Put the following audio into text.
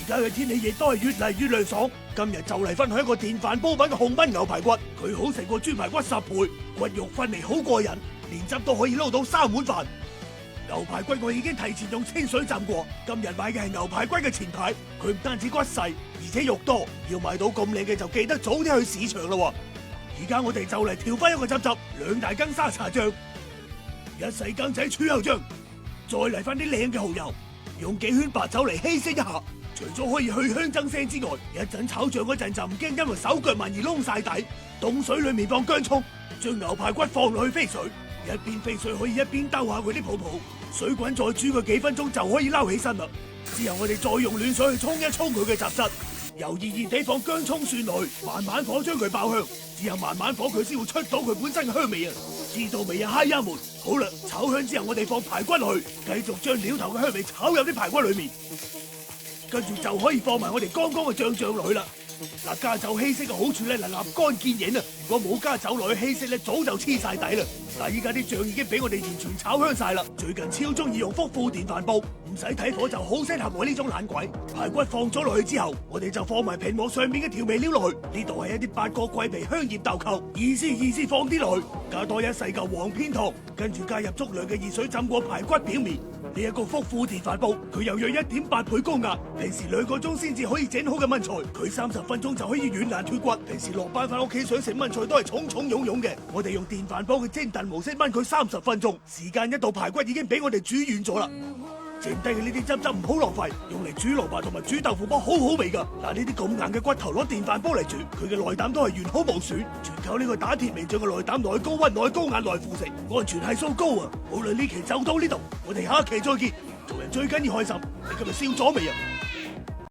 家嘅天氣亦都係越嚟越涼爽。今日就嚟分享一個電飯煲版嘅紅燜牛排骨，佢好食過豬排骨10倍，骨肉分離好過癮，連汁都可以撈到3碗飯。牛排骨我已經提前用清水浸過，今日買嘅係牛排骨嘅前排，佢唔單止骨細，而且肉多，要買到咁靚嘅就記得早啲去市場啦。而家我哋就嚟調翻一個汁，2大羹沙茶醬，1細羹仔柱侯醬，再嚟翻啲靚嘅蠔油，用幾圈白酒嚟稀釋一下。除咗可以去香增腥之外，一陣炒醬嗰陣就唔驚因為手腳慢而燶晒底。凍水裏面放薑葱，將牛排骨放落去飛水，一邊飛水可以一邊兜下佢啲泡泡，水滾再煮佢幾分鐘就可以撈起身啦。之後我哋再用暖水去沖一沖佢嘅雜質，油熱熱地放薑葱蒜落去，慢慢火將佢爆香，之後慢慢火佢先會出到佢本身嘅香味啊！知道未啊，嗨呀們？好啦，炒香之後我哋放排骨落去，繼續將料頭嘅香味炒入啲排骨裏面。跟住就可以放埋我哋剛剛嘅醬落去啦。嗱，加酒稀釋嘅好處咧，立竿見影啊！如果冇加酒落去稀釋咧，早就黐晒底啦。嗱，依家啲醬已經俾我哋完全炒香晒啦。最近超中意用福富電飯煲，唔使睇火就好適合我呢種懶鬼。排骨放咗落去之後，我哋就放埋屏幕上面嘅調味料落去。呢度係一啲8個桂皮、香葉、豆蔻，意思放啲落去，加多1細嚿黃片糖，跟住加入足量嘅熱水浸過排骨表面。呢一個福富電飯煲，佢又約1.8倍高壓，平時2個鐘先至可以整好嘅炆菜，佢30分鐘就可以軟爛脫骨。平時落班翻屋企想食炆菜都係重重擁擁嘅，我哋用電飯煲嘅蒸燉模式炆佢30分鐘，時間一到排骨已經俾我哋煮軟咗啦。剩低嘅呢啲汁唔好浪費，用嚟煮蘿蔔同埋煮豆腐煲好好味噶。嗱，呢啲咁硬嘅骨頭攞電飯煲嚟煮，佢嘅內膽都係完好無損，全靠呢個打鐵微醬嘅內膽，耐高溫、耐高壓、耐腐蝕，安全係數高啊！好啦，呢期就到呢度，我哋下一期再見。做人最緊要開心，你今日笑咗未啊？